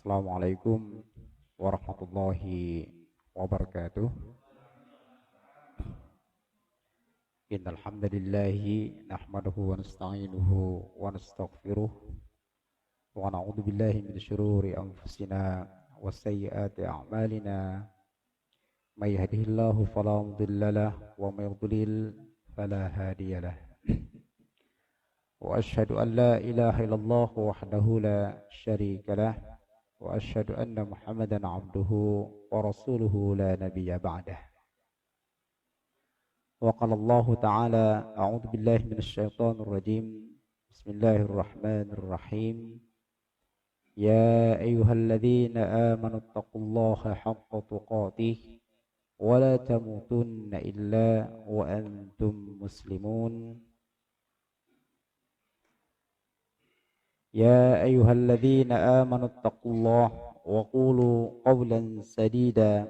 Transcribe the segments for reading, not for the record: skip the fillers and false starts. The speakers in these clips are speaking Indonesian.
Assalamualaikum warahmatullahi wabarakatuh. Innal hamdalillahi nahmaduhu wa nasta'inuhu wa nastaghfiruh wa na'udzu billahi min shururi anfusina wa sayyiati a'malina. May yahdihillahu fala mudilla lahu wa may yudlil fala hadiya lahu. Wa asyhadu an la ilaha illallah wahdahu la syarika lahu wa asyhadu anna Muhammadan abduhu wa rasuluhu la nabiyya ba'dah. Wa qala Allah ta'ala a'udzu billahi minasy syaithanir rajim. Bismillahirrahmanirrahim. Ya ayyuhalladzina amanu taqullaha haqqa tuqatih wa la tamutunna illa wa antum muslimun. يا أيها الذين آمنوا اتقوا الله وقولوا قولا سديدا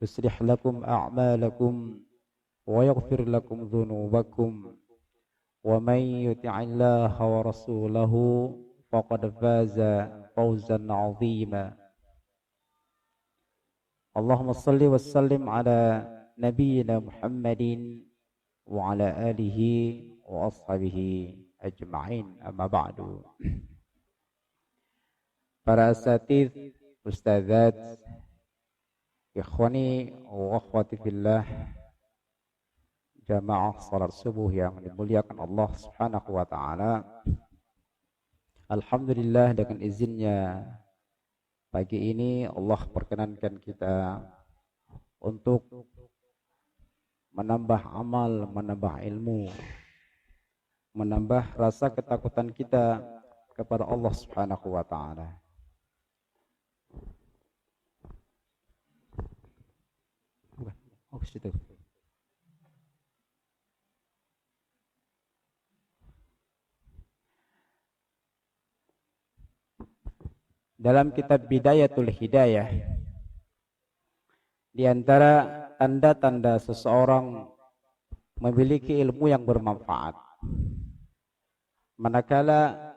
يصلح لكم أعمالكم ويغفر لكم ذنوبكم ومن يطع الله ورسوله فقد فاز فوزا عظيما. اللهم صل وسلم على نبينا محمد وعلى آله وأصحابه أجمعين. أما بعد. Para asatidz, ustadzat, ikhwani wa akhwati fillah, jamaah salat subuh yang dimuliakan Allah Subhanahu wa taala. Alhamdulillah, dengan izinnya pagi ini Allah perkenankan kita untuk menambah amal, menambah ilmu, menambah rasa ketakutan kita kepada Allah Subhanahu wa taala. Oh, situ. Dalam kitab Bidayatul Hidayah, di antara tanda-tanda seseorang memiliki ilmu yang bermanfaat, manakala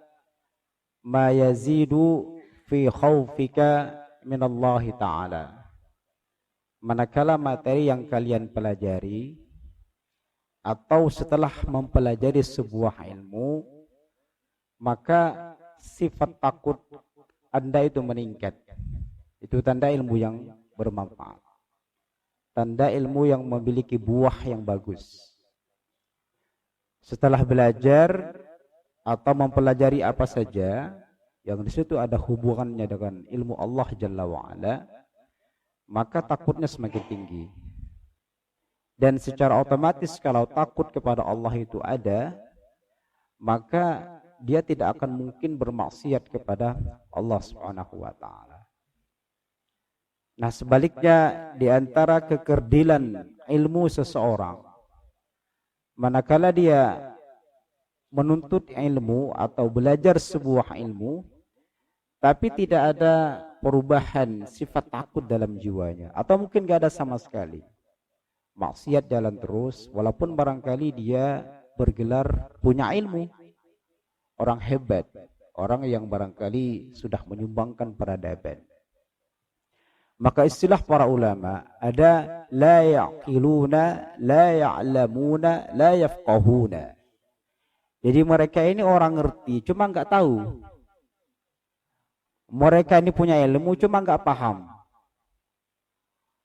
ma yazidu fi khaufika minallahi ta'ala, manakala materi yang kalian pelajari atau setelah mempelajari sebuah ilmu, maka sifat takut Anda itu meningkat. Itu tanda ilmu yang bermanfaat, tanda ilmu yang memiliki buah yang bagus. Setelah belajar atau mempelajari apa saja yang di situ ada hubungannya dengan ilmu Allah Jalla wa'ala, maka takutnya semakin tinggi. Dan secara otomatis kalau takut kepada Allah itu ada, maka dia tidak akan mungkin bermaksiat kepada Allah Subhanahu wa taala. Nah, sebaliknya di antara kekerdilan ilmu seseorang, manakala dia menuntut ilmu atau belajar sebuah ilmu tapi tidak ada perubahan sifat takut dalam jiwanya, atau mungkin gak ada sama sekali, maksiat jalan terus, walaupun barangkali dia bergelar punya ilmu, orang hebat, orang yang barangkali sudah menyumbangkan peradaban. Maka istilah para ulama ada la yaqiluna, la ya'lamuna, la yafqahuna. Jadi mereka ini orang ngerti, cuma nggak tahu. Mereka ini punya ilmu, cuma nggak paham.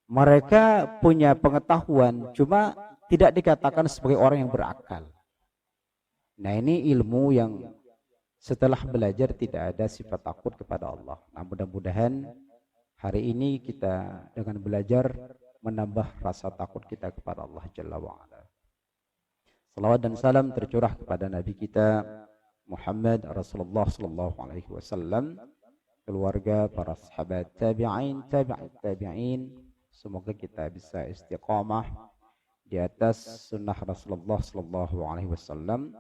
Mereka punya pengetahuan, cuma tidak dikatakan sebagai orang yang berakal. Nah, ini ilmu yang setelah belajar tidak ada sifat takut kepada Allah. Nah, mudah-mudahan hari ini kita dengan belajar menambah rasa takut kita kepada Allah Jalla wa'ala. Salawat dan salam tercurah kepada Nabi kita Muhammad Rasulullah sallallahu alaihi wasallam, keluarga, para sahabat, tabi'in, tabi'in. Semoga kita bisa istiqamah di atas sunnah Rasulullah sallallahu alaihi wasallam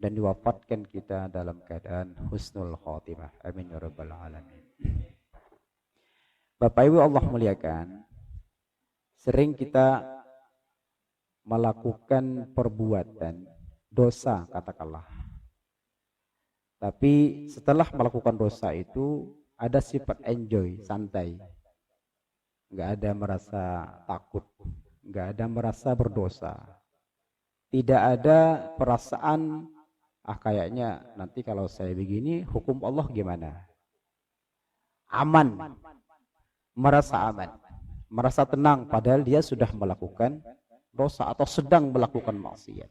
dan diwafatkan kita dalam keadaan husnul khatimah. Amin ya rabbal alamin. Bapak Ibu Allah muliakan, sering kita melakukan perbuatan dosa katakanlah, tapi setelah melakukan dosa itu ada sifat enjoy, santai. Nggak ada merasa takut, nggak ada merasa berdosa. Tidak ada perasaan, kayaknya nanti kalau saya begini, hukum Allah gimana? Aman, merasa aman, merasa tenang, padahal dia sudah melakukan dosa atau sedang melakukan maksiat.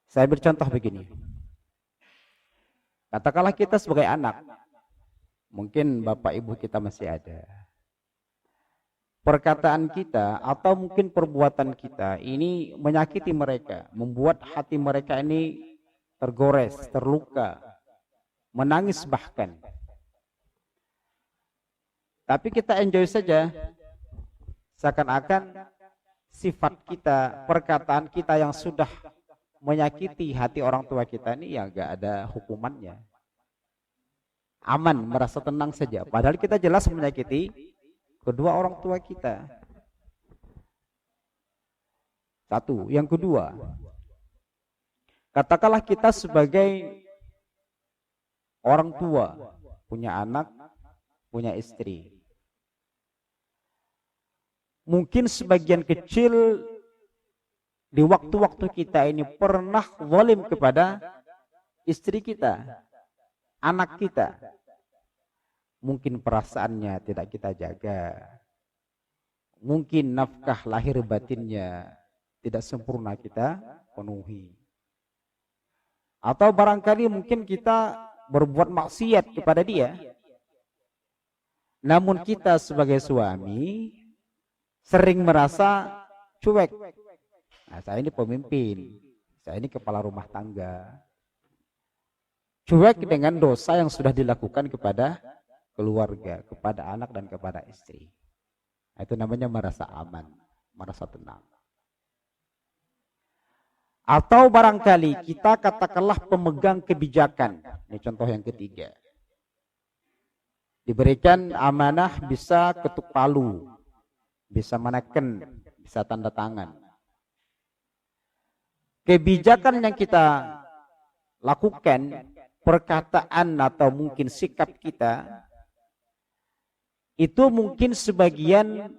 Saya bercontoh begini. Katakanlah kita sebagai anak, mungkin bapak ibu kita masih ada. Perkataan kita atau mungkin perbuatan kita ini menyakiti mereka, membuat hati mereka ini tergores, terluka, menangis bahkan. Tapi kita enjoy saja, seakan-akan sifat kita, perkataan kita yang sudah menyakiti hati orang tua kita ini ya gak ada hukumannya. Aman, merasa tenang saja. Padahal kita jelas menyakiti kedua orang tua kita. Satu. Yang kedua, katakanlah kita sebagai orang tua, punya anak, punya istri. Mungkin sebagian kecil di waktu-waktu kita ini pernah zalim kepada istri kita, anak kita. Mungkin perasaannya tidak kita jaga. Mungkin nafkah lahir batinnya tidak sempurna kita penuhi. Atau barangkali mungkin kita berbuat maksiat kepada dia. Namun kita sebagai suami sering merasa cuek. Nah, saya ini pemimpin, saya ini kepala rumah tangga. Cuek dengan dosa yang sudah dilakukan kepada keluarga, kepada anak dan kepada istri. Itu namanya merasa aman, merasa tenang. Atau barangkali kita katakanlah pemegang kebijakan. Ini contoh yang ketiga. Diberikan amanah bisa ketuk palu, bisa menekan, bisa tanda tangan. Kebijakan yang kita lakukan, perkataan atau mungkin sikap kita, itu mungkin sebagian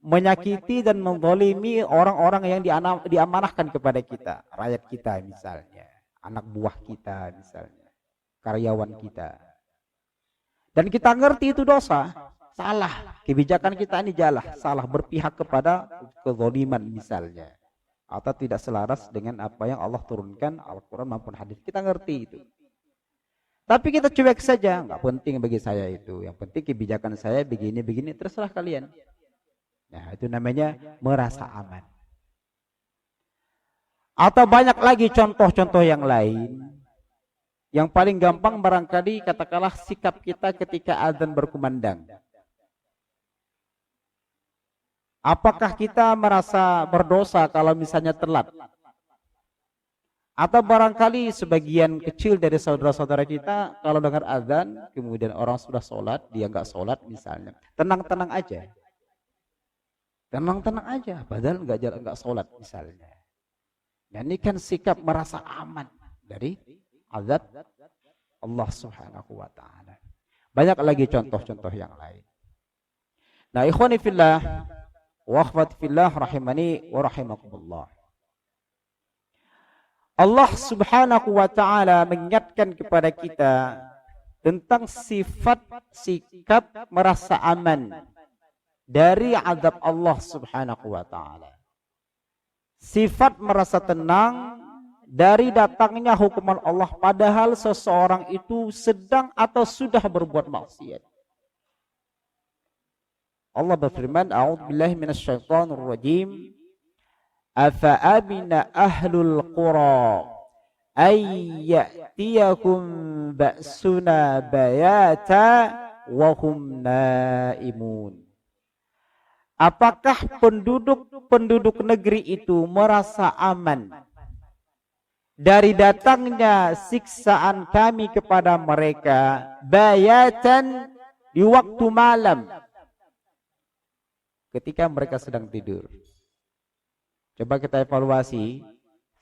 menyakiti dan menzalimi orang-orang yang diamanahkan kepada kita, rakyat kita misalnya, anak buah kita misalnya, karyawan kita. Dan kita ngerti itu dosa, salah, kebijakan kita ini salah, berpihak kepada kezaliman misalnya, atau tidak selaras dengan apa yang Allah turunkan Al-Quran maupun hadis. Kita ngerti itu. Tapi kita cuek saja, nggak penting bagi saya itu. Yang penting kebijakan saya begini-begini, terserah kalian. Nah, itu namanya merasa aman. Atau banyak lagi contoh-contoh yang lain. Yang paling gampang barangkali katakanlah sikap kita ketika azan berkumandang. Apakah kita merasa berdosa kalau misalnya telat? Atau barangkali sebagian kecil dari saudara-saudara kita kalau dengar azan, kemudian orang sudah sholat, dia nggak sholat misalnya, tenang-tenang aja, padahal nggak sholat misalnya. Dan ini kan sikap merasa aman dari azab Allah Subhanahu Wa Taala. Banyak lagi contoh-contoh yang lain. Nah, ikhwani fillah wa akhwati fillah rahimani wa rahimakumullah. Allah Subhanahu wa taala mengingatkan kepada kita tentang sifat sikap merasa aman dari azab Allah Subhanahu wa taala. Sifat merasa tenang dari datangnya hukuman Allah padahal seseorang itu sedang atau sudah berbuat maksiat. Allah berfirman, "A'udzubillahi minasyaitonir rajim. Afa amina ahlul qura ay ya'tiyakum ba'suna bayata wa hum naimun." Apakah penduduk negeri itu merasa aman dari datangnya siksaan kami kepada mereka bayatan di waktu malam ketika mereka sedang tidur? Coba kita evaluasi,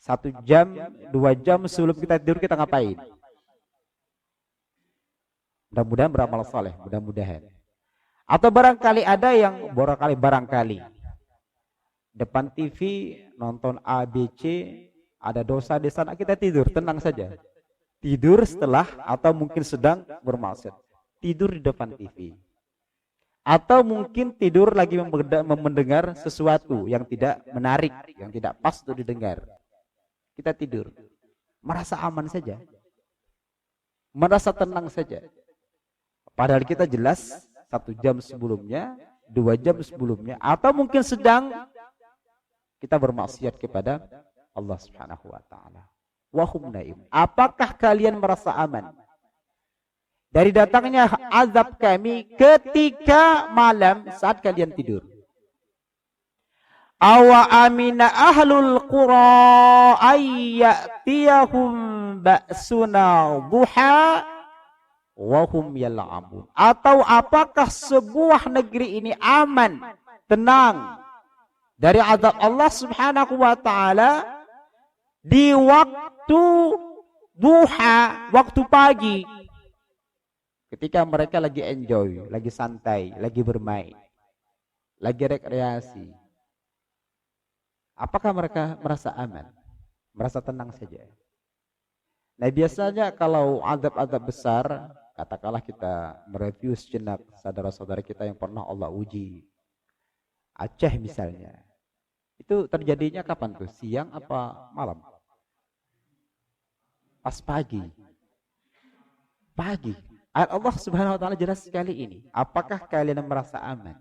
1 jam, 2 jam sebelum kita tidur kita ngapain? Mudah-mudahan beramal saleh, mudah-mudahan. Atau barangkali ada yang barangkali depan TV nonton ABC, ada dosa di sana, kita tidur, tenang saja. Tidur setelah atau mungkin sedang bermaksiat. Tidur di depan TV. Atau mungkin tidur lagi mendengar sesuatu yang tidak menarik, yang tidak pas untuk didengar. Kita tidur. Merasa aman saja. Merasa tenang saja. Padahal kita jelas 1 jam sebelumnya, 2 jam sebelumnya, atau mungkin sedang kita bermaksiat kepada Allah Subhanahu wa taala. Wa hum naim. Apakah kalian merasa aman dari datangnya azab kami ketika malam saat kalian tidur? Awa amina ahlul qura ayyatiyahum ba'suna duha wa hum yal'abun. Atau apakah sebuah negeri ini aman, tenang dari azab Allah Subhanahu wa taala di waktu duha, waktu pagi, ketika mereka lagi enjoy, lagi santai, lagi bermain, lagi rekreasi. Apakah mereka merasa aman? Merasa tenang saja? Nah, biasanya kalau azab-azab besar, katakanlah kita mereview sejenak saudara-saudara kita yang pernah Allah uji. Aceh misalnya. Itu terjadinya kapan tuh? Siang apa malam? Pas pagi. Pagi. Ayat Allah Subhanahu wa taala jelas sekali ini. Apakah kalian merasa aman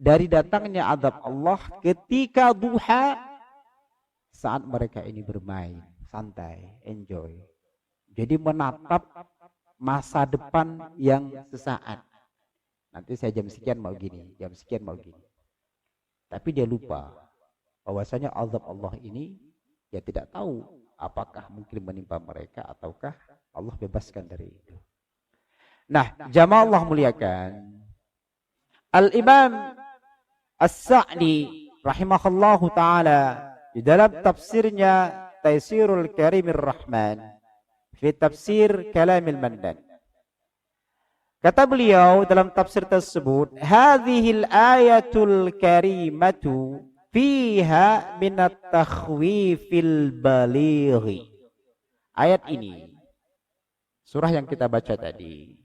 dari datangnya azab Allah ketika duha saat mereka ini bermain, santai, enjoy. Jadi menatap masa depan yang sesaat. Nanti saya jam sekian mau gini, jam sekian mau gini. Tapi dia lupa bahwasanya azab Allah ini dia tidak tahu apakah mungkin menimpa mereka ataukah Allah bebaskan dari itu. Nah, jamaah Allah muliakan. Al-Imam As-Sa'di rahimahullahu taala di dalam tafsirnya Taisirul Karimir Rahman fi tafsir Kalamil Mandan. Kata beliau dalam tafsir tersebut, hadhil ayatul karimatu fiha minat takhwifil balighi. Ayat ini, surah yang kita baca tadi,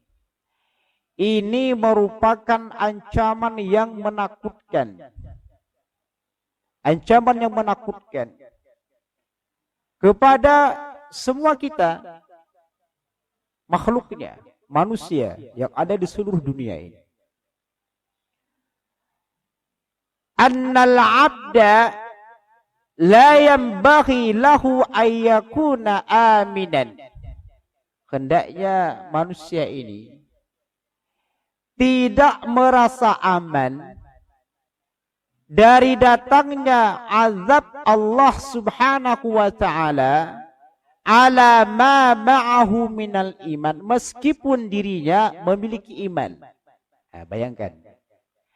ini merupakan ancaman yang menakutkan. Ancaman yang menakutkan kepada semua kita, makhluknya, manusia yang ada di seluruh dunia ini. Annal abda la yanbaghi lahu ayyakuna aminan. Hendaknya manusia ini tidak merasa aman dari datangnya azab Allah Subhanahu wa taala ala ma ma'ahu minal iman, meskipun dirinya memiliki iman. Nah, bayangkan,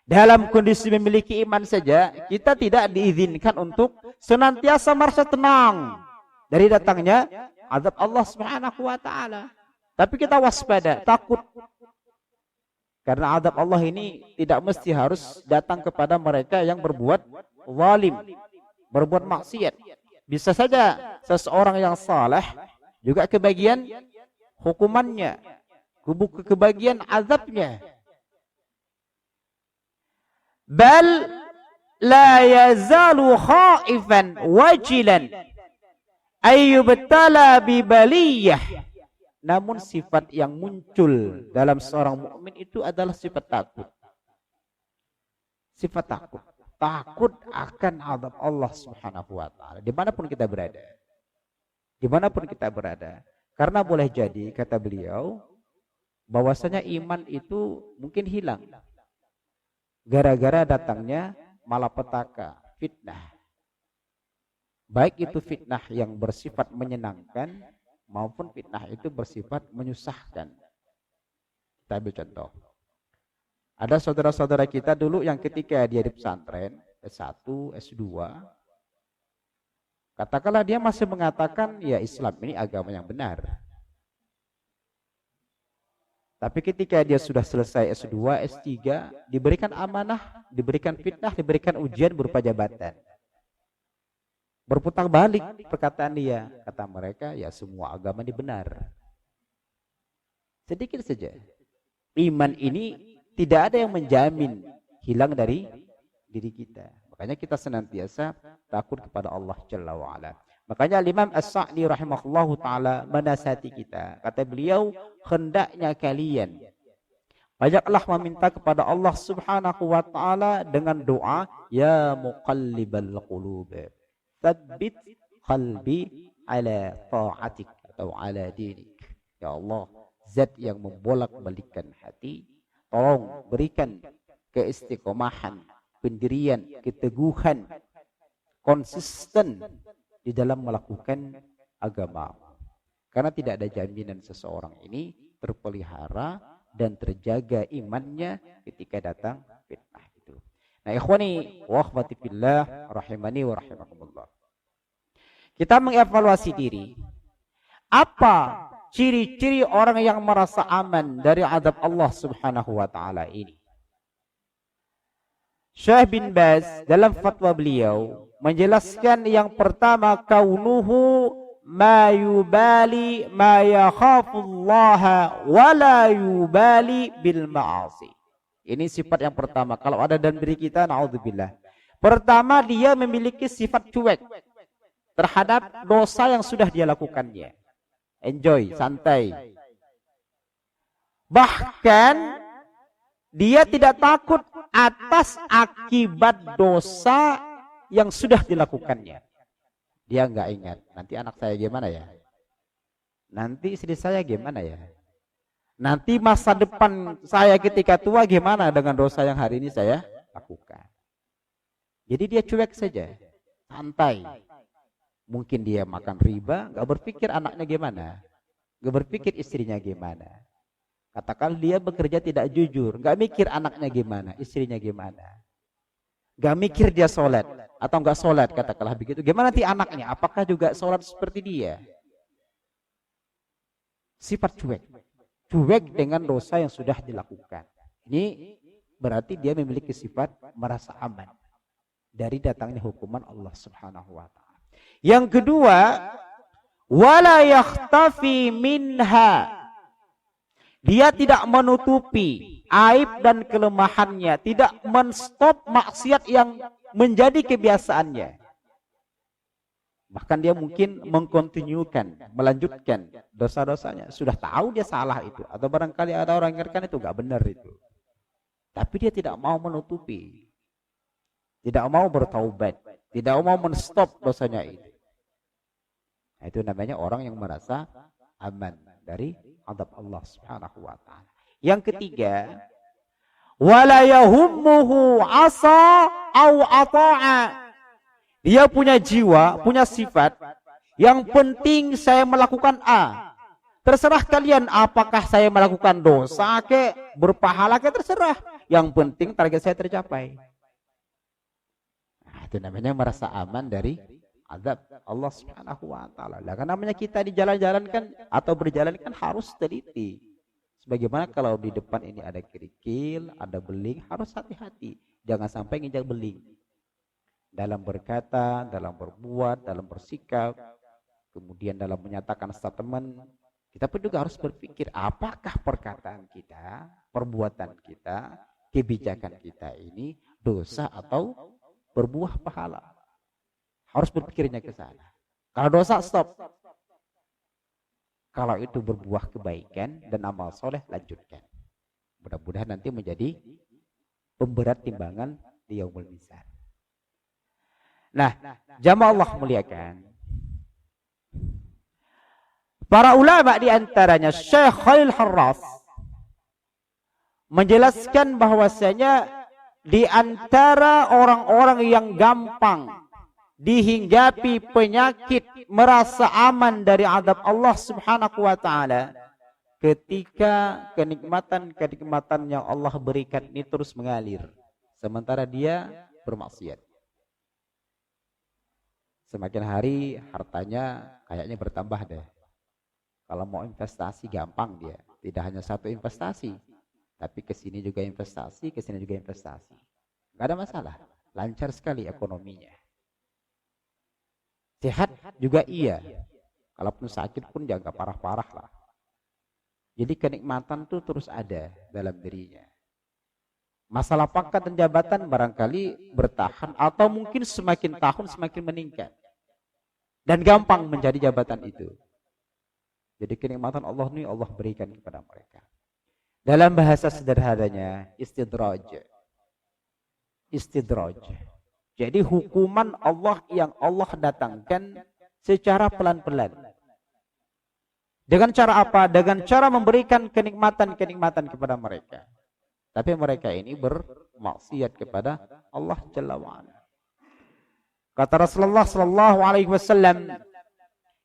dalam kondisi memiliki iman saja kita tidak diizinkan untuk senantiasa merasa tenang dari datangnya azab Allah Subhanahu wa taala. Tapi kita waspada, takut. Karena azab Allah ini tidak mesti harus datang kepada mereka yang berbuat zalim, berbuat maksiat. Bisa saja seseorang yang saleh juga kebagian hukumannya, kebagian azabnya. Bal la yazalu khaifan wajilan ayyubtala bi baliyah. Namun sifat yang muncul dalam seorang mukmin itu adalah sifat takut. Sifat takut. Takut akan azab Allah Subhanahu wa taala dimanapun kita berada. Dimanapun kita berada. Karena boleh jadi, kata beliau, bahwasanya iman itu mungkin hilang gara-gara datangnya malapetaka, fitnah. Baik itu fitnah yang bersifat menyenangkan maupun fitnah itu bersifat menyusahkan. Kita ambil contoh. Ada saudara-saudara kita dulu yang ketika dia di pesantren, S1, S2, katakanlah dia masih mengatakan, ya Islam ini agama yang benar. Tapi ketika dia sudah selesai S2, S3, diberikan amanah, diberikan fitnah, diberikan ujian berupa jabatan. Berputar balik perkataan dia. Kata mereka, ya semua agama ini benar. Sedikit saja. Iman ini tidak ada yang menjamin hilang dari diri kita. Makanya kita senantiasa takut kepada Allah Jalla wa'ala. Makanya Imam As-Sa'di rahimahullahu ta'ala menasihati kita. Kata beliau, hendaknya kalian banyaklah meminta kepada Allah subhanahu wa ta'ala dengan doa, ya muqallibal qulub, tsabbit qalbi ala ta'atik atau ala dinik. Ya Allah, zat yang membolak-balikkan hati, tolong berikan keistiqomahan, pendirian, keteguhan, konsisten di dalam melakukan agama. Karena tidak ada jaminan seseorang ini terpelihara dan terjaga imannya ketika datang fitnah itu. Nah, ikhwani wa akhwati fillah rahimani wa rahimakumullah. Kita mengevaluasi diri. Apa ciri-ciri orang yang merasa aman dari azab Allah Subhanahu wa taala ini? Syekh bin Baz dalam fatwa beliau menjelaskan yang pertama, kaunuhu ma yubali ma yakhafullaha wa la yubali bil ma'asi. Ini sifat yang pertama. Kalau ada dalam diri kita, naudzubillah. Pertama, dia memiliki sifat cuek terhadap dosa yang sudah dia lakukannya. Enjoy, santai. Bahkan dia tidak takut atas akibat dosa yang sudah dilakukannya. Dia nggak ingat, nanti anak saya gimana ya? Nanti istri saya gimana ya? Nanti masa depan saya ketika tua gimana dengan dosa yang hari ini saya lakukan? Jadi dia cuek saja, santai. Mungkin dia makan riba, nggak berpikir anaknya gimana, nggak berpikir istrinya gimana. Katakan dia bekerja tidak jujur, nggak mikir anaknya gimana, istrinya gimana. Nggak mikir dia sholat atau nggak sholat, katakanlah begitu. Gimana nanti anaknya? Apakah juga sholat seperti dia? Sifat cuek, cuek dengan dosa yang sudah dilakukan. Ini berarti dia memiliki sifat merasa aman dari datangnya hukuman Allah Subhanahu wa taala. Yang kedua, wala yakhtafi minha. Dia tidak menutupi aib dan kelemahannya, tidak menstop maksiat yang menjadi kebiasaannya. Bahkan dia mungkin mengkontinukan, melanjutkan dosa-dosanya. Sudah tahu dia salah itu, atau barangkali ada orang yang ingatkan itu gak benar itu. Tapi dia tidak mau menutupi, tidak mau bertaubat, tidak mau menstop dosanya itu. Nah, itu namanya orang yang merasa aman dari azab Allah Subhanahu wa taala. Yang ketiga, wala yahummuhu asa au ata'a. Dia punya jiwa, punya sifat, yang penting saya melakukan A. Terserah kalian apakah saya melakukan dosa ke berpahala ke, terserah. Yang penting target saya tercapai. Nah, itu namanya merasa aman dari azab Allah Subhanahu wa taala. Lah, karena namanya kita di jalan-jalan kan atau berjalan kan harus teliti. Sebagaimana kalau di depan ini ada kerikil, ada beling, harus hati-hati. Jangan sampai nginjak beling. Dalam berkata, dalam berbuat, dalam bersikap, kemudian dalam menyatakan statement, kita pun juga harus berpikir apakah perkataan kita, perbuatan kita, kebijakan kita ini dosa atau berbuah pahala. Harus berpikirnya ke sana. Kalau dosa, stop. Kalau itu berbuah kebaikan dan amal soleh, lanjutkan. Mudah-mudahan nanti menjadi pemberat timbangan di yaumul mizan. Nah, jamaah Allah muliakan. Para ulama di antaranya Syekh Khalil Harras menjelaskan bahwasanya di antara orang-orang yang gampang dihinggapi penyakit merasa aman dari azab Allah Subhanahu wa taala ketika kenikmatan-kenikmatan yang Allah berikan ini terus mengalir sementara dia bermaksiat. Semakin hari hartanya kayaknya bertambah deh. Kalau mau investasi gampang dia. Tidak hanya satu investasi. Tapi ke sini juga investasi, ke sini juga investasi. Nggak ada masalah. Lancar sekali ekonominya. Sehat juga iya. Kalaupun sakit pun jangan parah-parah lah. Jadi kenikmatan tuh terus ada dalam dirinya. Masalah pangkat dan jabatan barangkali bertahan atau mungkin semakin tahun semakin meningkat. Dan gampang menjadi jabatan itu. Jadi kenikmatan Allah ini Allah berikan kepada mereka. Dalam bahasa sederhananya, istidraj. Istidraj. Jadi hukuman Allah yang Allah datangkan secara pelan-pelan. Dengan cara apa? Dengan cara memberikan kenikmatan-kenikmatan kepada mereka. Tapi mereka ini bermaksiat kepada Allah Jalla wa'ala. Kata Rasulullah sallallahu alaihi wasallam,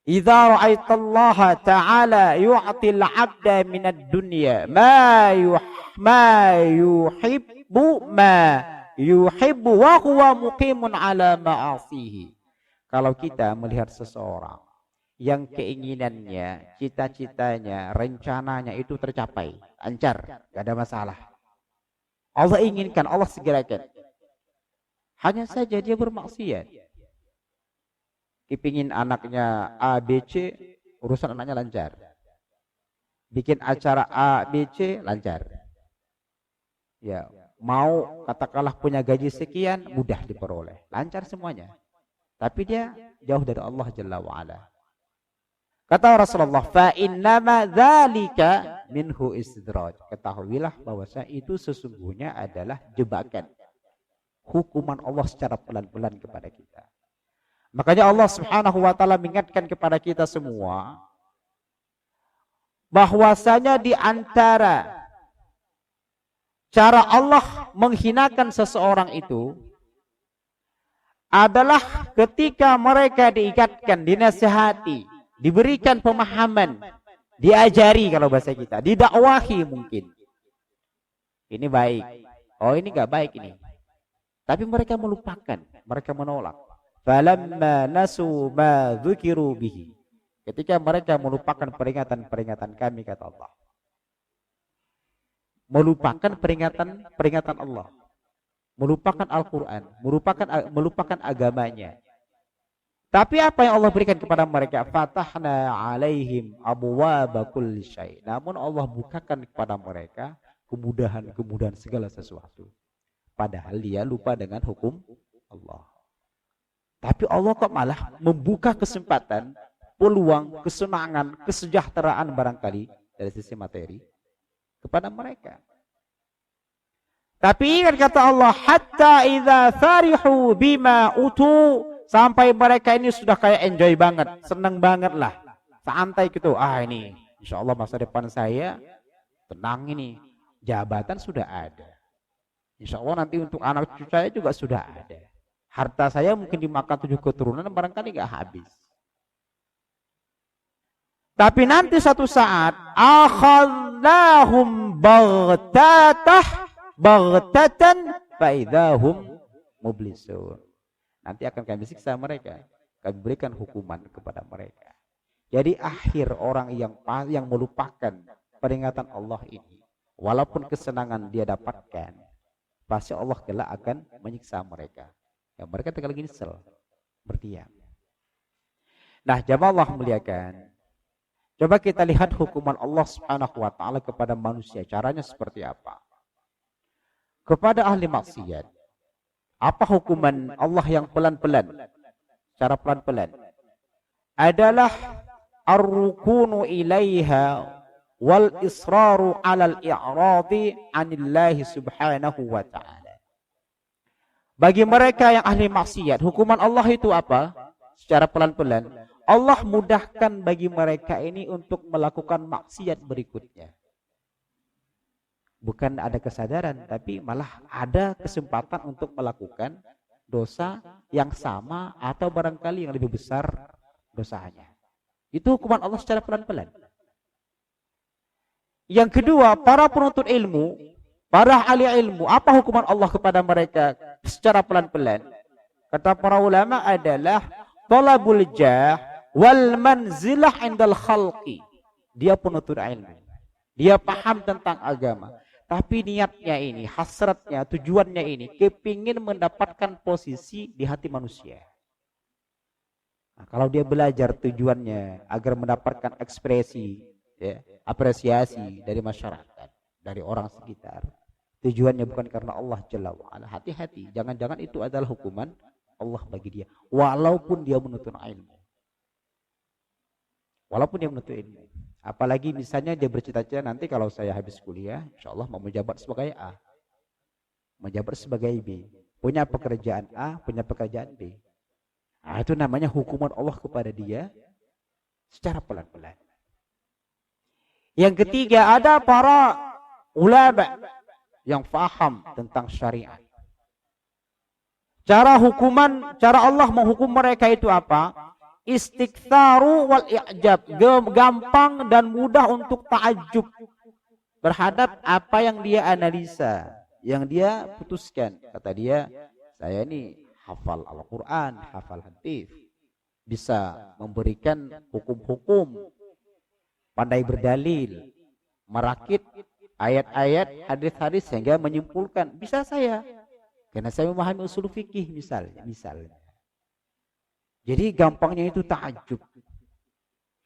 "Idza ra'aitallaha ta'ala yu'til 'abda minad dunya ma yuhibbu wa huwa muqimun 'ala ma'asihi." Kalau kita melihat seseorang yang keinginannya, cita-citanya, rencananya itu tercapai, lancar, enggak ada masalah. Allah inginkan, Allah segerakan. Hanya saja dia bermaksiat. Kepingin anaknya A, B, C, urusan anaknya lancar. Bikin acara A, B, C, lancar. Ya, mau katakanlah punya gaji sekian, mudah diperoleh. Lancar semuanya. Tapi dia jauh dari Allah Jalla wa'ala. Kata Rasulullah, fa innama dzalika minhu istidraj. Ketahuilah bahwasanya itu sesungguhnya adalah jebakan. Hukuman Allah secara pelan-pelan kepada kita. Makanya Allah Subhanahu wa taala mengingatkan kepada kita semua bahwasanya di antara cara Allah menghinakan seseorang itu adalah ketika mereka diikatkan, dinasihati, diberikan pemahaman, diajari kalau bahasa kita, didakwahi mungkin. Ini baik. Oh, ini enggak baik ini. Tapi mereka melupakan, mereka menolak. Falamma nasu ma dzukiru bihi. Ketika mereka melupakan peringatan-peringatan kami, kata Allah. Melupakan peringatan Allah. Melupakan Al-Quran. Melupakan agamanya. Tapi apa yang Allah berikan kepada mereka? Fatahna alaihim abwaaba kulli syai'. Namun Allah bukakan kepada mereka kemudahan-kemudahan segala sesuatu. Padahal dia lupa dengan hukum Allah. Tapi Allah kok malah membuka kesempatan, peluang, kesenangan, kesejahteraan barangkali dari sisi materi kepada mereka. Tapi ingat kata Allah, hatta idza farihu bima utu, sampai mereka ini sudah kayak enjoy banget, senang banget lah, santai gitu. Ini insya Allah masa depan saya tenang ini, jabatan sudah ada. Insya Allah nanti untuk anak cucu saya juga sudah ada. Harta saya mungkin dimakan 7 keturunan barangkali gak habis. Tapi nanti satu saat akhadnahum baghtatan faidahum mublisun. Nanti akan kami siksa mereka, kami berikan hukuman kepada mereka. Jadi akhir orang yang melupakan peringatan Allah ini, walaupun kesenangan dia dapatkan, pasti Allah kelak akan menyiksa mereka. Ya, mereka tinggal lagi nyesel, berdiam. Nah, jamaah Allah muliakan. Coba kita lihat hukuman Allah Subhanahu wa taala kepada manusia, caranya seperti apa? Kepada ahli maksiat, apa hukuman Allah yang pelan-pelan? Cara pelan-pelan adalah ar-rukunu ilaiha wal israru 'alal i'radi 'anillahi subhanahu wa ta'ala. Bagi mereka yang ahli maksiat, hukuman Allah itu apa? Secara pelan-pelan, Allah mudahkan bagi mereka ini untuk melakukan maksiat berikutnya. Bukan ada kesadaran, tapi malah ada kesempatan untuk melakukan dosa yang sama atau barangkali yang lebih besar dosanya. Itu hukuman Allah secara pelan-pelan. Yang kedua, para penuntut ilmu, para ahli ilmu, apa hukuman Allah kepada mereka secara pelan-pelan? Kata para ulama adalah talabul jah wal manzilah indal khalqi. Dia penuntut ilmu. Dia paham tentang agama. Tapi niatnya ini, hasratnya, tujuannya ini, kepingin mendapatkan posisi di hati manusia. Nah, kalau dia belajar tujuannya agar mendapatkan ekspresi, ya, apresiasi dari masyarakat, dari orang sekitar. Tujuannya bukan karena Allah Jalla wa'ala. Hati-hati, jangan-jangan itu adalah hukuman Allah bagi dia. Walaupun dia menuntut ilmu. Walaupun dia menuntut ilmu. Apalagi misalnya dia bercita-cita nanti kalau saya habis kuliah, insya Allah mau menjabat sebagai A. Menjabat sebagai B. Punya pekerjaan A, punya pekerjaan B. Nah, itu namanya hukuman Allah kepada dia secara pelan-pelan. Yang ketiga, ada para ulama yang faham tentang syariat. Cara Allah menghukum mereka itu apa? Istiktsaru wal i'jab, gampang dan mudah untuk ta'ajub terhadap apa yang dia analisa, yang dia putuskan. Kata dia, saya ini hafal Al-Quran, hafal hadis, bisa memberikan hukum-hukum, pandai berdalil, merakit ayat-ayat, hadis-hadis sehingga menyimpulkan. Bisa saya, karena saya memahami usul fikih misalnya. Jadi gampangnya itu ta'ajub.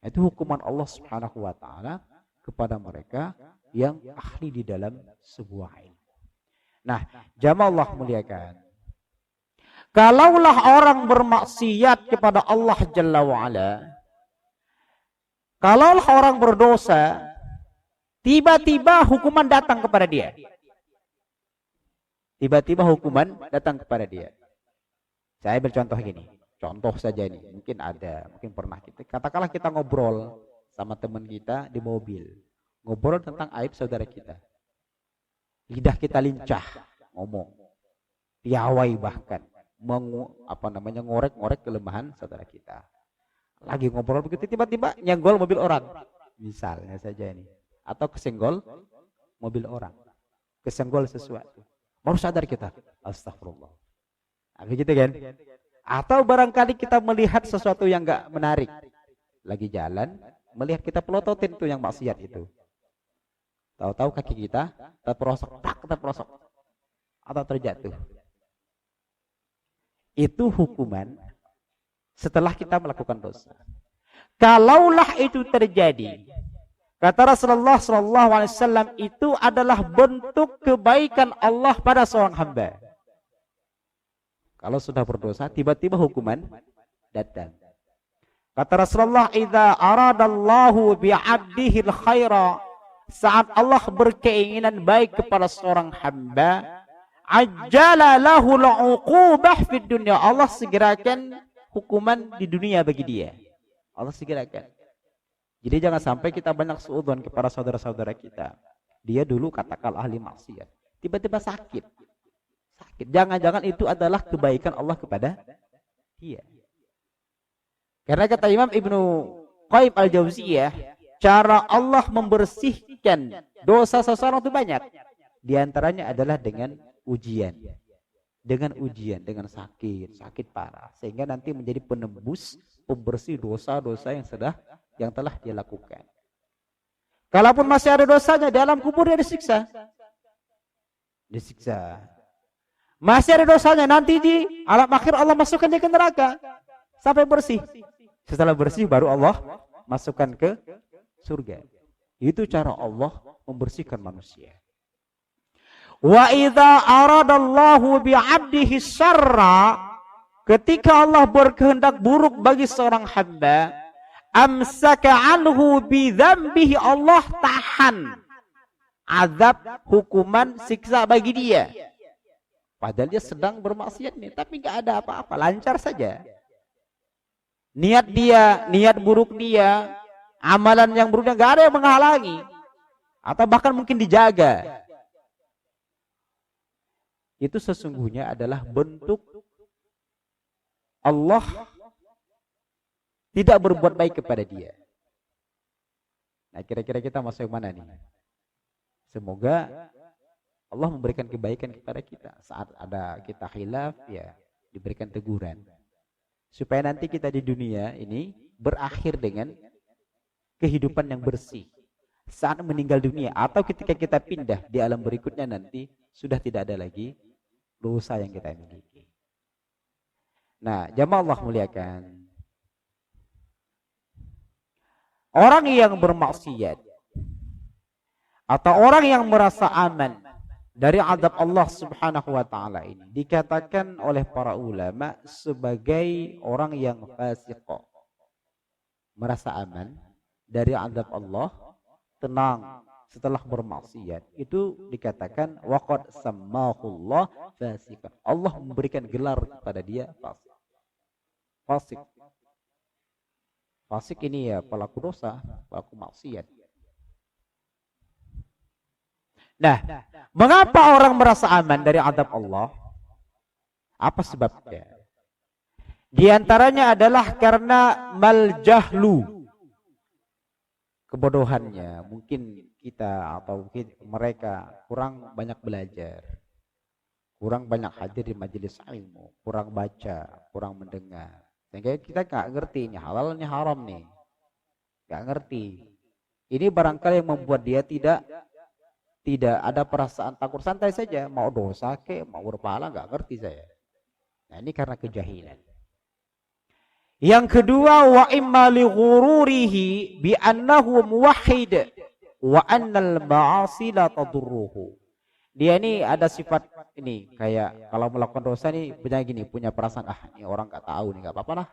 Itu hukuman Allah Subhanahu wa taala kepada mereka yang ahli di dalam sebuah ilmu. Nah, jamaah Allah muliakan. Kalaulah orang bermaksiat kepada Allah Jalla wa ala, kalaulah orang berdosa, tiba-tiba hukuman datang kepada dia. Tiba-tiba hukuman datang kepada dia. Saya bercontoh gini. Contoh saja ini, mungkin pernah kita. Katakanlah kita ngobrol sama teman kita di mobil. Ngobrol tentang aib saudara kita. Lidah kita lincah, ngomong. Piawai bahkan. Ngorek-ngorek kelemahan saudara kita. Lagi ngobrol begitu, tiba-tiba nyenggol mobil orang. Misalnya saja ini. Atau kesenggol mobil orang. Kesenggol sesuatu. Baru sadar kita. Astagfirullah. Begitu kan? Atau barangkali kita melihat sesuatu yang enggak menarik. Lagi jalan, melihat kita pelototin tuh yang maksiat itu. Tahu-tahu kaki kita terperosok, terperosok. Atau terjatuh. Itu hukuman setelah kita melakukan dosa. Kalaulah itu terjadi, kata Rasulullah SAW, itu adalah bentuk kebaikan Allah pada seorang hamba. Kalau sudah berdosa, tiba-tiba hukuman datang. Kata Rasulullah, "Idza aradallahu bi'abdihi al-khaira", saat Allah berkeinginan baik kepada seorang hamba, ajjala lahu al-'uqubah fid dunya. Allah segerakan hukuman di dunia bagi dia. Allah segerakan. Jadi jangan sampai kita banyak suudzon kepada saudara-saudara kita. Dia dulu katakan ahli maksiat, tiba-tiba sakit. Jangan-jangan itu adalah kebaikan Allah kepada dia. Karena kata Imam Ibnu Qayyim al-Jauziyah, cara Allah membersihkan dosa seseorang itu banyak. Di antaranya adalah dengan ujian. Dengan sakit parah, sehingga nanti menjadi penembus, pembersih dosa-dosa yang telah dia lakukan. Kalaupun masih ada dosanya, dalam kubur dia disiksa. Masih ada dosanya, nanti di alam akhir Allah masukkan dia ke neraka sampai bersih. Setelah bersih baru Allah masukkan ke surga. Itu cara Allah membersihkan manusia. Wa idza aradallahu bi'abdihi syarra, ketika Allah berkehendak buruk bagi seorang hamba, amsaka anhu bi dzambihi, Allah tahan azab, hukuman, siksa bagi dia. Padahal dia sedang bermaksiat nih, tapi nggak ada apa-apa, lancar saja. Niat buruk dia, amalan yang buruknya nggak ada yang menghalangi, atau bahkan mungkin dijaga. Itu sesungguhnya adalah bentuk Allah tidak berbuat baik kepada dia. Nah, kira-kira kita masuk yang mana nih? Semoga Allah memberikan kebaikan kepada kita. Saat ada kita khilaf, ya diberikan teguran. Supaya nanti kita di dunia ini berakhir dengan kehidupan yang bersih saat meninggal dunia atau ketika kita pindah di alam berikutnya nanti sudah tidak ada lagi dosa yang kita miliki. Nah, jamaah Allah muliakan. Orang yang bermaksiat atau orang yang merasa aman dari azab Allah Subhanahu wa taala ini dikatakan oleh para ulama sebagai orang yang fasik. Merasa aman dari azab Allah, tenang setelah bermaksiat, itu dikatakan waqad sammahullah fasikan. Allah memberikan gelar kepada dia fasik. Fasik. Fasik ini ya pelaku dosa, pelaku maksiat. Nah, mengapa orang merasa aman dari azab Allah? Apa sebabnya? Di antaranya adalah karena maljahlu, kebodohannya. Mungkin kita atau mungkin mereka kurang banyak belajar, kurang banyak hadir di majelis ilmu, kurang baca, kurang mendengar. Sehingga kita nggak ngerti ini halal, ini haram nih, nggak ngerti. Ini barangkali yang membuat dia tidak ada perasaan takut, santai saja, mau dosa ke mau berpahala nggak ngerti saya. Nah, ini karena kejahilan. Yang kedua, wa imma li ghururihi bi annahu muwahhid wa annal ma'asi la tadurruhu. Dia ini ada sifat ini kayak kalau melakukan dosa nih punya gini, punya perasaan ini orang nggak tahu nih, nggak apa-apa lah.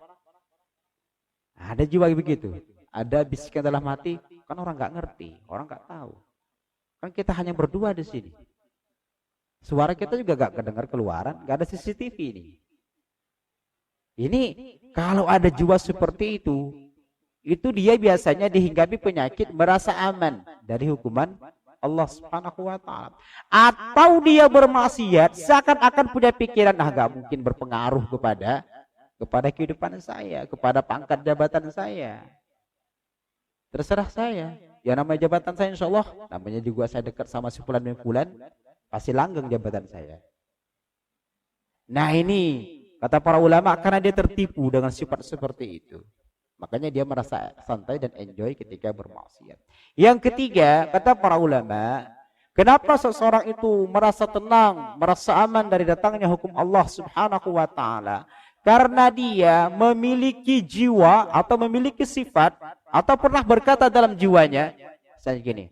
Ada jiwa begitu. Ada bisikan dalam hati, kan orang nggak ngerti, orang nggak tahu. Kan kita hanya berdua di sini. Suara kita juga gak kedengar keluaran, gak ada CCTV ini. Ini kalau ada jiwa seperti itu dia biasanya dihinggapi penyakit merasa aman dari hukuman Allah Subhanahu wa taala. Atau dia bermaksiat seakan-akan punya pikiran gak mungkin berpengaruh kepada kehidupan saya, kepada pangkat jabatan saya. Terserah saya. Ya namanya jabatan saya insya Allah, namanya juga saya dekat sama si fulan bin fulan, pasti langgeng jabatan saya. Nah ini kata para ulama karena dia tertipu dengan sifat seperti itu. Makanya dia merasa santai dan enjoy ketika bermaksiat. Yang ketiga, kata para ulama, kenapa seseorang itu merasa tenang, merasa aman dari datangnya hukum Allah Subhanahu wa taala? Karena dia memiliki jiwa atau memiliki sifat atau pernah berkata dalam jiwanya, saya gini,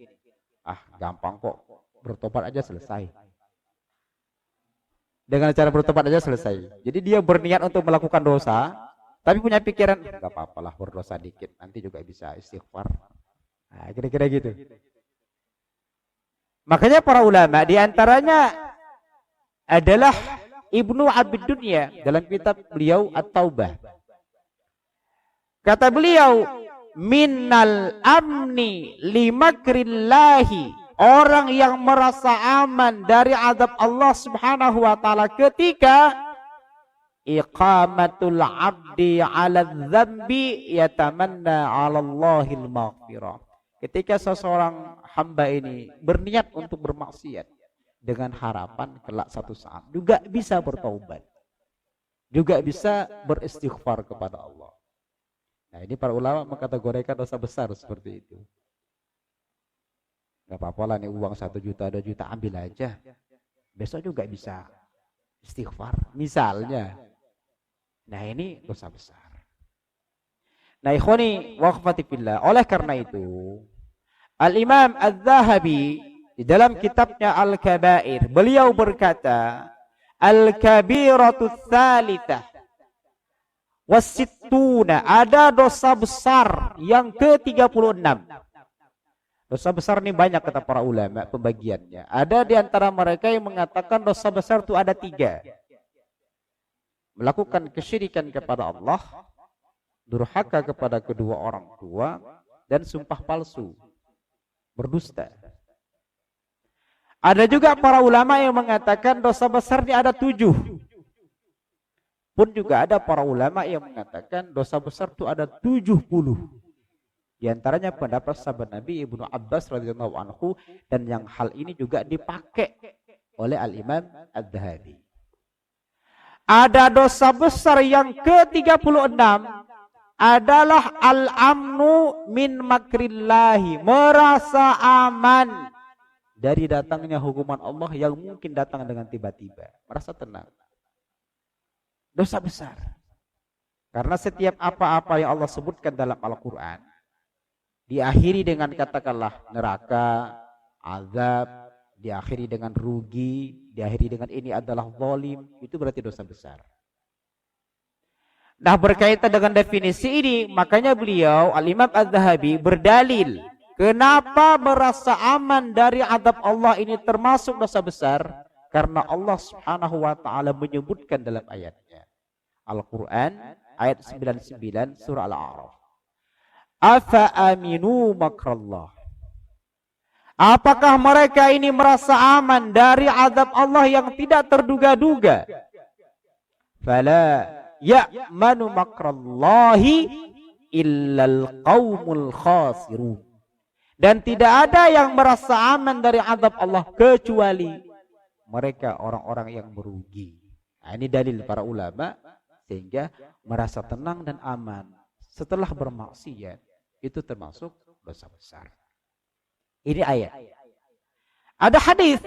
gampang kok, bertobat aja selesai. Dengan cara bertobat aja selesai. Jadi dia berniat untuk melakukan dosa, tapi punya pikiran, gak apa-apa lah berdosa dikit, nanti juga bisa istighfar. Nah, kira-kira gitu. Makanya para ulama diantaranya adalah Ibnu Abid Dunya dalam kitab beliau At-Taubah. Kata beliau, minnal amni limakrillahi, orang yang merasa aman dari azab Allah Subhanahu wa taala ketika iqamatul abdi 'ala dzambi yatamanna 'ala Allahil maghfirah. Ketika seseorang hamba ini berniat untuk bermaksiat dengan harapan kelak satu saat juga bisa bertaubat, juga bisa beristighfar kepada Allah. Nah ini para ulama mengkategorikan dosa besar seperti itu. Gak apa-apa lah nih uang 1 juta 2 juta ambil aja, besok juga bisa istighfar misalnya. Nah ini dosa besar. Nah ikhwani wa akhwati fillah, oleh karena itu Al-Imam Az-Zahabi di dalam kitabnya Al-Kabair, beliau berkata, Al-Kabiratu Tsalitsah wasittuna, ada dosa besar yang ke-36. Dosa besar ini banyak kata para ulama pembagiannya. Ada di antara mereka yang mengatakan dosa besar itu ada 3. Melakukan kesyirikan kepada Allah, durhaka kepada kedua orang tua, dan sumpah palsu, berdusta. Ada juga para ulama yang mengatakan dosa besar ini ada 7. Pun juga ada para ulama yang mengatakan dosa besar itu ada 70. Di antaranya pendapat sahabat Nabi Ibnu Abbas radhiyallahu anhu, dan yang hal ini juga dipakai oleh Al-Imam Az-Zahabi. Ada dosa besar yang ke-36 adalah al-amnu min makrillahi, merasa aman dari datangnya hukuman Allah yang mungkin datang dengan tiba-tiba, merasa tenang. Dosa besar. Karena setiap apa-apa yang Allah sebutkan dalam Al-Quran diakhiri dengan katakanlah neraka, azab, diakhiri dengan rugi, diakhiri dengan ini adalah zalim, itu berarti dosa besar. Nah, berkaitan dengan definisi ini, makanya beliau Al-Imam Az-Zahabi berdalil kenapa merasa aman dari azab Allah ini termasuk dosa besar, karena Allah Subhanahu wa taala menyebutkan dalam ayatnya Al-Quran ayat 99 surah Al-A'raf. Afa aminu makrallah. Apakah mereka ini merasa aman dari azab Allah yang tidak terduga-duga? Fala ya'manu makrallahi illal qaumul khasirun. Dan tidak ada yang merasa aman dari azab Allah kecuali mereka orang-orang yang merugi. Nah, ini dalil para ulama sehingga merasa tenang dan aman setelah bermaksiat itu termasuk dosa besar. Ini ayat. Ada hadis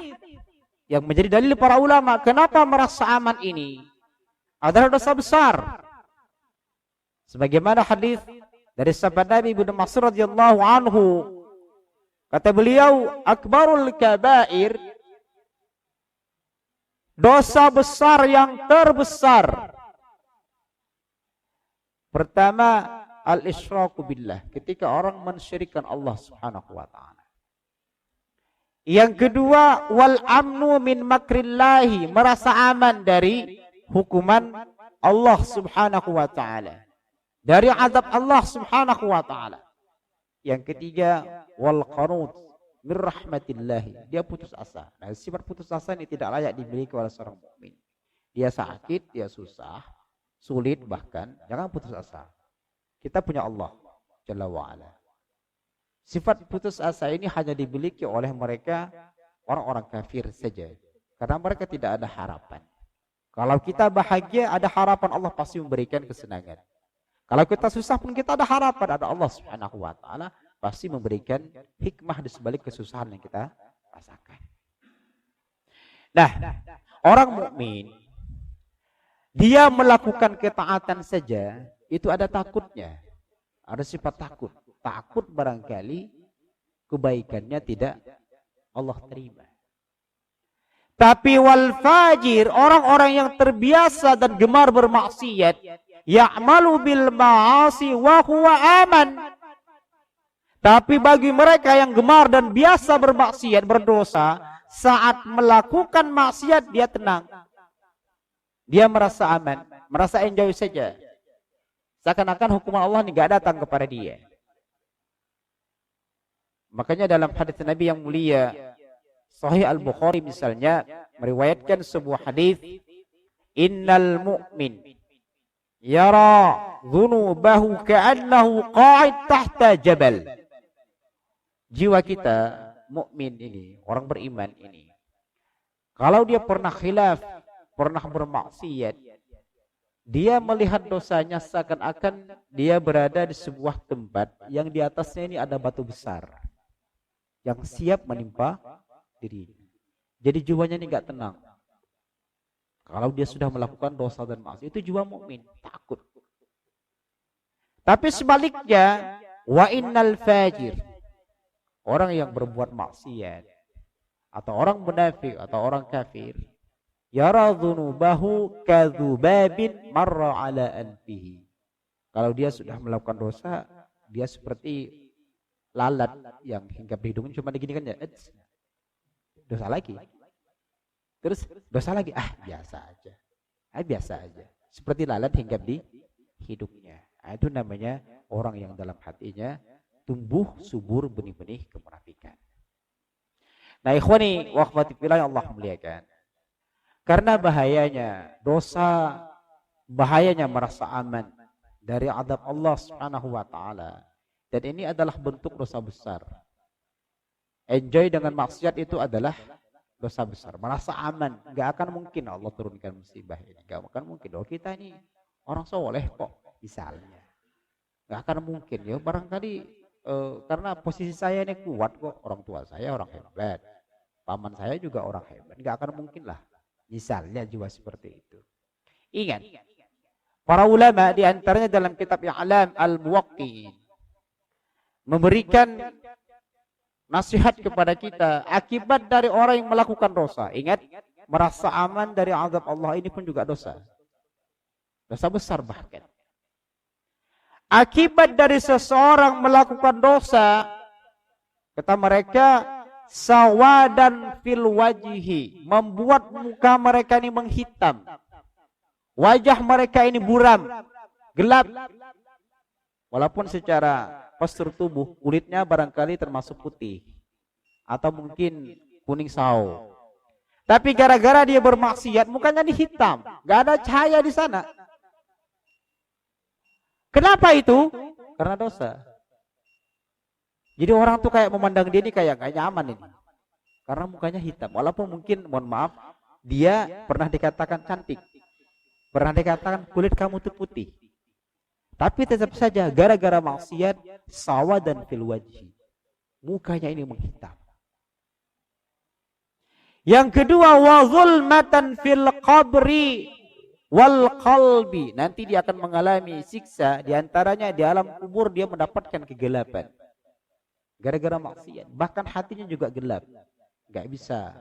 yang menjadi dalil para ulama kenapa merasa aman ini adalah dosa besar. Sebagaimana hadis dari sahabat Nabi Ibnu Mas'ud radhiyallahu anhu, kata beliau, akbarul kabair, dosa besar yang terbesar. Pertama, al-isyraku billah, ketika orang mensyirikkan Allah Subhanahu wa taala. Yang kedua, wal amnu min makrillahi, merasa aman dari hukuman Allah Subhanahu wa taala, dari azab Allah Subhanahu wa taala. Yang ketiga, wal qanut min rahmatillahi, dia putus asa. Nah, sifat putus asa ini tidak layak dimiliki oleh seorang mukmin. Dia sakit, dia susah, sulit, bahkan jangan putus asa. Kita punya Allah Jalla wa ala. Sifat putus asa ini hanya dimiliki oleh mereka orang-orang kafir saja, karena mereka tidak ada harapan. Kalau kita bahagia, ada harapan Allah pasti memberikan kesenangan. Kalau kita susah pun kita ada harapan, ada Allah Subhanahu wa taala pasti memberikan hikmah di sebalik kesusahan yang kita rasakan. Nah, orang mukmin dia melakukan ketaatan saja itu ada takutnya. Ada sifat takut. Takut barangkali kebaikannya tidak Allah terima. Tapi wal fajir, orang-orang yang terbiasa dan gemar bermaksiat, ya'malu bil ma'asi wa huwa aman. Tapi bagi mereka yang gemar dan biasa bermaksiat, berdosa, saat melakukan maksiat dia tenang. Dia merasa aman, merasa enjoy saja. Seakan-akan hukuman Allah ini enggak datang kepada dia. Makanya dalam hadis Nabi yang mulia Sahih Al-Bukhari misalnya meriwayatkan sebuah hadis, innal mu'min yara dhunubahu ka'annahu qa'id tahta jabal. Jiwa kita mukmin ini, orang beriman ini, kalau dia pernah khilaf, pernah bermaksiat, dia melihat dosanya seakan-akan dia berada di sebuah tempat yang di atasnya ini ada batu besar yang siap menimpa diri. Jadi jiwanya ini enggak tenang. Kalau dia sudah melakukan dosa dan maksiat, itu jiwa mukmin, takut. Tapi sebaliknya, wa innal fajir, orang yang berbuat maksiat atau orang munafik atau orang kafir, yara dzunubahu kadzubabin marra ala anfihi. Kalau dia sudah melakukan dosa, dia seperti lalat yang hinggap di hidungnya cuma diginikan ya, dosa lagi. Terus dosa lagi, biasa aja. Biasa aja. Seperti lalat hinggap di hidungnya. Itu namanya orang yang dalam hatinya tumbuh subur benih-benih kemunafikan. Nah, ikhwani wa akhwati fillah yang Allah muliakan. Karena bahayanya dosa, bahayanya merasa aman dari azab Allah Subhanahu wa taala. Dan ini adalah bentuk dosa besar. Enjoy dengan maksiat itu adalah dosa besar. Merasa aman, enggak akan mungkin Allah turunkan musibah ini. Enggak akan mungkin. Oh, kita ini orang soleh kok misalnya. Nggak akan mungkin ya, barangkali karena posisi saya ini kuat kok, orang tua saya orang hebat, paman saya juga orang hebat, nggak akan mungkin lah misalnya jiwa seperti itu. Ingat, para ulama diantaranya dalam kitab I'lam al-Muwaqqi'in memberikan nasihat kepada kita akibat dari orang yang melakukan dosa. Ingat, merasa aman dari azab Allah ini pun juga dosa. Dosa besar bahkan. Akibat dari seseorang melakukan dosa, kata mereka, sawadan fil wajihi, membuat muka mereka ini menghitam. Wajah mereka ini buram, gelap. Walaupun secara postur tubuh, kulitnya barangkali termasuk putih. Atau mungkin kuning sawo. Tapi gara-gara dia bermaksiat, mukanya ini hitam. Gak ada cahaya di sana. Kenapa itu? Karena dosa. Jadi orang tuh kayak memandang dia ini kayak gak nyaman ini. Karena mukanya hitam. Walaupun mungkin, mohon maaf, dia pernah dikatakan cantik. Pernah dikatakan kulit kamu tuh putih. Tapi tetap saja gara-gara maksiat, sawadan fil wajhi. Mukanya ini menghitam. Yang kedua, wa zulmatan fil qabri wal qalbi. Nanti dia akan mengalami siksa, diantaranya di alam kubur dia mendapatkan kegelapan. Gara-gara maksiat, bahkan hatinya juga gelap. Gak bisa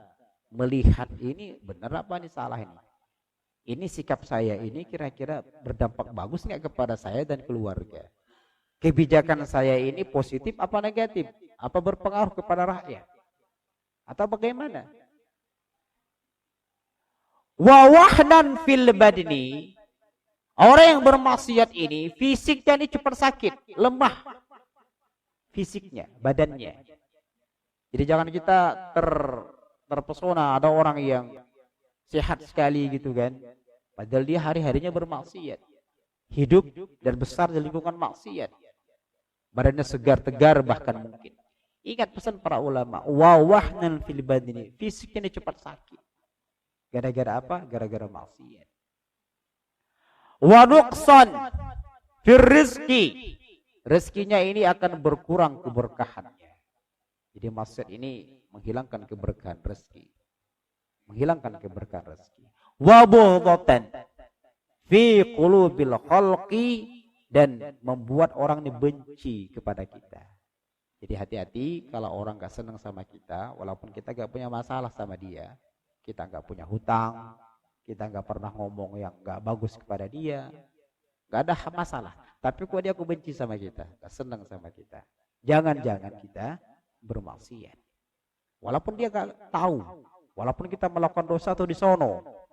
melihat ini benar apa ini salah ini. Ini sikap saya ini kira-kira berdampak bagus nggak kepada saya dan keluarga. Kebijakan saya ini positif apa negatif? Apa berpengaruh kepada rakyat? Atau bagaimana? Wa wahnan fil badni. Orang yang bermaksiat ini fisiknya ini cepat sakit, lemah. Fisiknya, badannya. Jadi jangan kita terpesona ada orang yang sehat sekali gitu kan. Padahal dia hari-harinya bermaksiat. Hidup dan besar di lingkungan maksiat. Badannya segar tegar bahkan mungkin. Ingat pesan para ulama, wa wahnan fil badni. Fisiknya ini cepat sakit. Gara-gara apa? Gara-gara maksiat. Wa nuqsan fir rizqi. Rezekinya ini akan berkurang keberkahannya. Jadi maksiat ini menghilangkan keberkahan rezeki. Menghilangkan keberkahan rezeki. Wa bughdatan fi qulubil khalqi, dan membuat orang ini benci kepada kita. Jadi hati-hati kalau orang gak senang sama kita, walaupun kita gak punya masalah sama dia, kita gak punya hutang, kita gak pernah ngomong yang gak bagus kepada dia, gak ada masalah. Tapi kok dia benci sama kita, gak senang sama kita. Jangan-jangan kita bermaksiat. Walaupun dia gak tahu, walaupun kita melakukan dosa atau disono,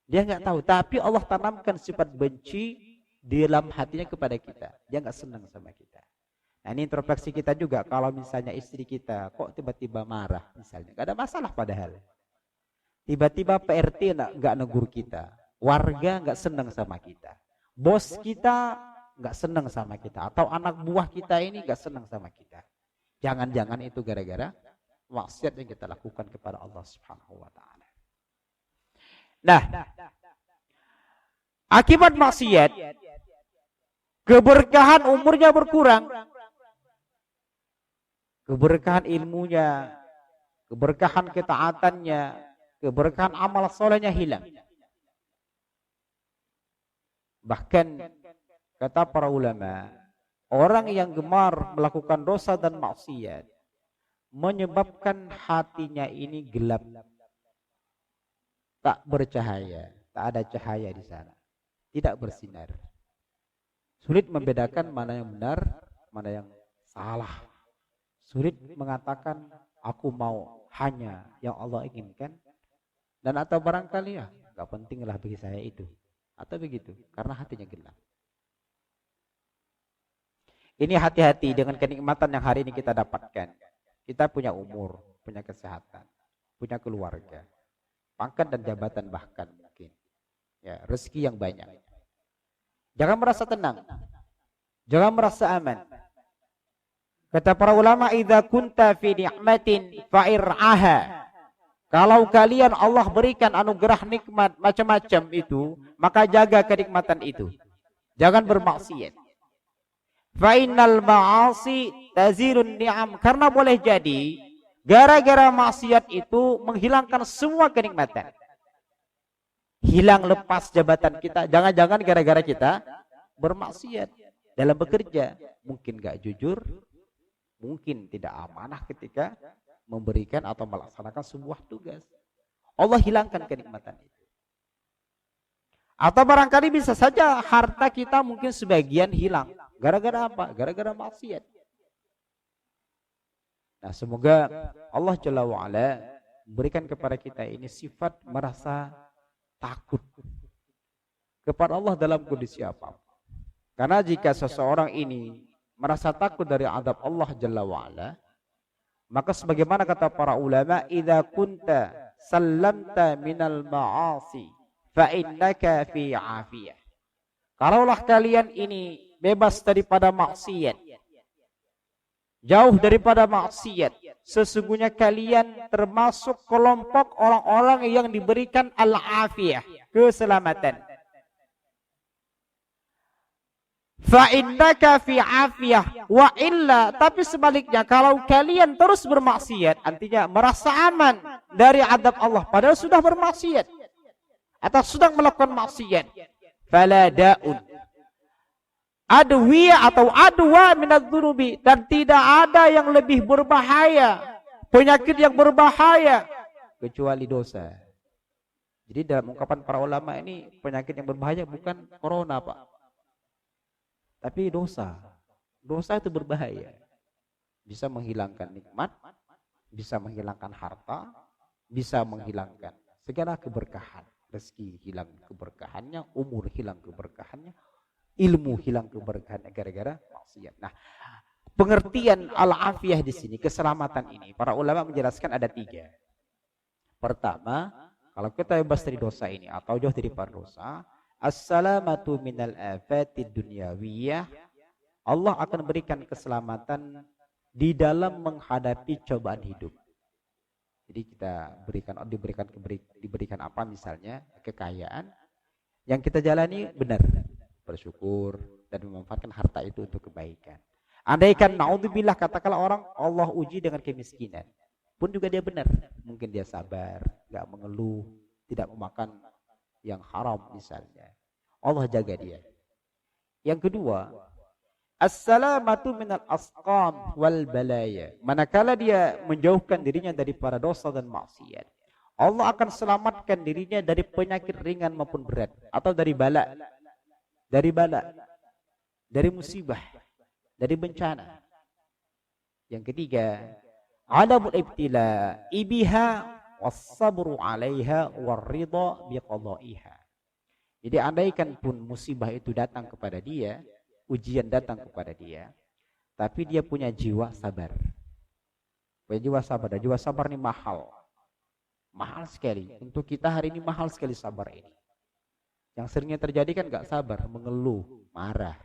dia nggak tahu. Tapi Allah tanamkan sifat benci di dalam hatinya kepada kita. Dia nggak senang sama kita. Nah ini introspeksi kita juga. Kalau misalnya istri kita kok tiba-tiba marah, misalnya, nggak ada masalah padahal. Tiba-tiba PRT nggak negur kita, warga nggak senang sama kita, bos kita nggak senang sama kita, atau anak buah kita ini nggak senang sama kita. Jangan-jangan itu gara-gara maksiat yang kita lakukan kepada Allah Subhanahu wa Ta'ala. Nah, akibat maksiat, keberkahan umurnya berkurang, keberkahan ilmunya, keberkahan ketaatannya, keberkahan amal solehnya hilang. Bahkan kata para ulama, orang yang gemar melakukan dosa dan maksiat menyebabkan hatinya ini gelap, tak bercahaya, tak ada cahaya di sana, tidak bersinar. Sulit membedakan mana yang benar, mana yang salah. Sulit mengatakan aku mau hanya yang Allah inginkan, dan atau barangkali ya gak pentinglah bagi saya itu, atau begitu, karena hatinya gelap. Ini hati-hati dengan kenikmatan yang hari ini kita dapatkan. Kita punya umur, punya kesehatan, punya keluarga, pangkat dan jabatan bahkan mungkin. Ya, rezeki yang banyak. Jangan merasa tenang. Jangan merasa aman. Kata para ulama, idza kunta fi ni'matin fa'ir'aha. Kalau kalian Allah berikan anugerah nikmat macam-macam itu, maka jaga kenikmatan itu. Jangan bermaksiat. Fa innal ma'asi tazirun ni'am. Karena boleh jadi gara-gara maksiat itu menghilangkan semua kenikmatan. Hilang lepas jabatan kita. Jangan-jangan gara-gara kita bermaksiat dalam bekerja. Mungkin gak jujur, mungkin tidak amanah ketika memberikan atau melaksanakan sebuah tugas. Allah hilangkan kenikmatan itu. Atau barangkali bisa saja harta kita mungkin sebagian hilang. Gara-gara apa? Gara-gara maksiat. Nah, semoga Allah Jalla wa'ala memberikan kepada kita ini sifat merasa takut kepada Allah dalam kondisi apa. Karena jika seseorang ini merasa takut dari azab Allah Jalla wa'ala, maka sebagaimana kata para ulama, idza kunta sallamta minal ma'asi fa innaka fi afiyah. Kalaulah kalian ini bebas daripada maksiat, jauh daripada maksiat, sesungguhnya kalian termasuk kelompok orang-orang yang diberikan al-afiyah, keselamatan. Fa innaka fi afiyah wa illa, tapi sebaliknya kalau kalian terus bermaksiat, artinya merasa aman dari azab Allah padahal sudah bermaksiat atau sedang melakukan maksiat, fala daun adwiya atau adwa minadz-dzunubi, dan tidak ada yang lebih berbahaya, penyakit yang berbahaya kecuali dosa. Jadi dalam ungkapan para ulama ini, penyakit yang berbahaya bukan corona, Pak, tapi dosa. Dosa itu berbahaya. Bisa menghilangkan nikmat, bisa menghilangkan harta, bisa menghilangkan segala keberkahan. Rezeki hilang keberkahannya, umur hilang keberkahannya, ilmu hilang keberkahannya gara-gara maksiat. Nah, pengertian al-afiyah di sini, keselamatan ini, para ulama menjelaskan ada 3. Pertama, kalau kita bebas dari dosa ini atau jauh dari dosa, as-salamatu minal afatid dunyawiyah, Allah akan berikan keselamatan di dalam menghadapi cobaan hidup. Jadi kita diberikan apa, misalnya kekayaan yang kita jalani benar, bersyukur dan memanfaatkan harta itu untuk kebaikan. Andaikan naudzubillah, katakanlah orang Allah uji dengan kemiskinan, pun juga dia benar, mungkin dia sabar, enggak mengeluh, tidak memakan yang haram misalnya, Allah jaga dia. Yang kedua, as-salamatu minal asqam wal balaya, manakala dia menjauhkan dirinya dari para dosa dan maksiat, Allah akan selamatkan dirinya dari penyakit ringan maupun berat, atau dari bala, dari musibah, dari bencana. Yang ketiga, adabul ibtila ibiha was-sabru 'alaiha war-ridha biqada'iha. Jadi andaikan pun musibah itu datang kepada dia, ujian datang kepada dia, tapi dia punya jiwa sabar. Punya jiwa sabar. Dan jiwa sabar ini mahal. Mahal sekali. Untuk kita hari ini mahal sekali sabar ini. Yang seringnya terjadi kan gak sabar, mengeluh, marah,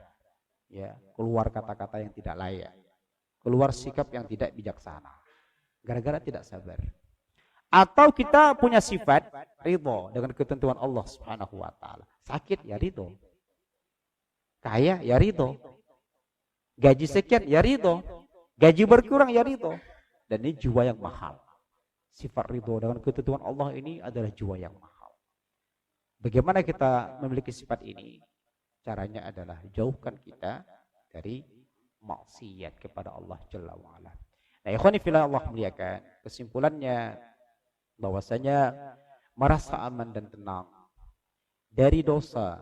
ya, keluar kata-kata yang tidak layak, keluar sikap yang tidak bijaksana, gara-gara tidak sabar. Atau kita punya sifat ridho dengan ketentuan Allah Subhanahu wa taala. Sakit ya ridho. Kaya ya ridho. Gaji sekian ya ridho. Gaji berkurang ya ridho. Dan ini jiwa yang mahal. Sifat ridho dengan ketentuan Allah ini adalah jiwa yang mahal. Bagaimana kita memiliki sifat ini? Caranya adalah jauhkan kita dari maksiat kepada Allah Jalla wa'ala. Nah, ikhwani fillah Allah muliakan, kesimpulannya bahwasanya merasa aman dan tenang dari dosa,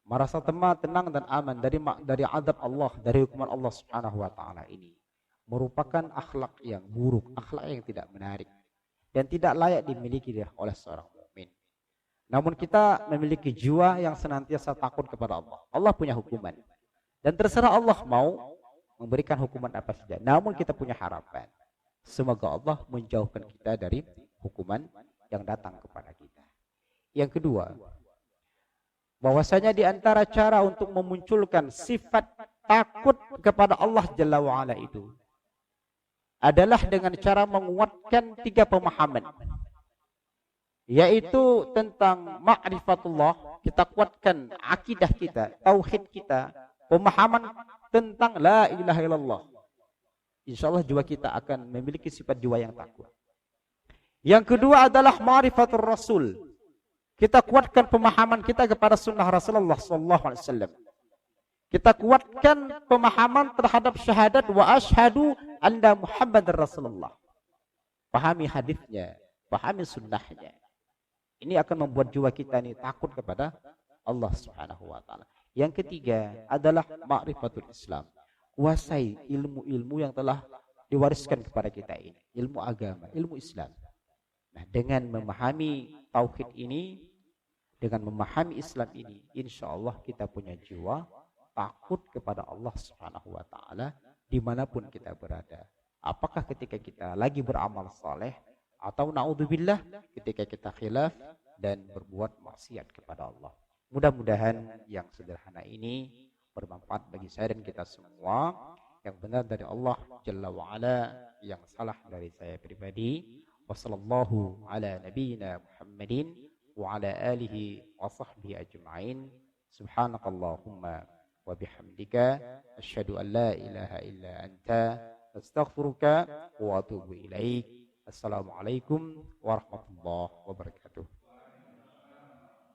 merasa tenang dan aman dari azab Allah, dari hukuman Allah Subhanahu wa taala ini merupakan akhlak yang buruk, akhlak yang tidak menarik dan tidak layak dimiliki oleh seorang mukmin. Namun kita memiliki jiwa yang senantiasa takut kepada Allah. Allah punya hukuman dan terserah Allah mau memberikan hukuman apa saja. Namun kita punya harapan, semoga Allah menjauhkan kita dari hukuman yang datang kepada kita. Yang kedua, bahwasanya di antara cara untuk memunculkan sifat takut kepada Allah Jalla wa'ala itu adalah dengan cara menguatkan 3 pemahaman, yaitu tentang ma'rifatullah, kita kuatkan akidah kita, tauhid kita, pemahaman tentang la ilaha illallah, insya Allah jiwa kita akan memiliki sifat jiwa yang takwa. Yang kedua adalah ma'rifatul Rasul. Kita kuatkan pemahaman kita kepada sunnah Rasulullah SAW. Kita kuatkan pemahaman terhadap syahadat wa asyhadu anna Muhammadar Rasulullah. Pahami hadisnya, pahami sunnahnya. Ini akan membuat jiwa kita ini takut kepada Allah Subhanahu wa taala. Yang ketiga adalah ma'rifatul Islam. Kuasai ilmu-ilmu yang telah diwariskan kepada kita ini, ilmu agama, ilmu Islam. Nah, dengan memahami tauhid ini, dengan memahami Islam ini, insya Allah kita punya jiwa takut kepada Allah Subhanahu wa taala dimanapun kita berada. Apakah ketika kita lagi beramal saleh, atau naudzubillah ketika kita khilaf dan berbuat maksiat kepada Allah. Mudah-mudahan yang sederhana ini bermanfaat bagi saya dan kita semua. Yang benar dari Allah Jalla wa'ala, yang salah dari saya pribadi. Wassallallahu ala nabiyyina Muhammadin wa ala alihi wa sahbihi ajma'in. Subhanakallahumma wa bihamdika asyhadu an la ilaha illa anta astaghfiruka wa atubu ilaik. Assalamualaikum warahmatullahi wabarakatuh.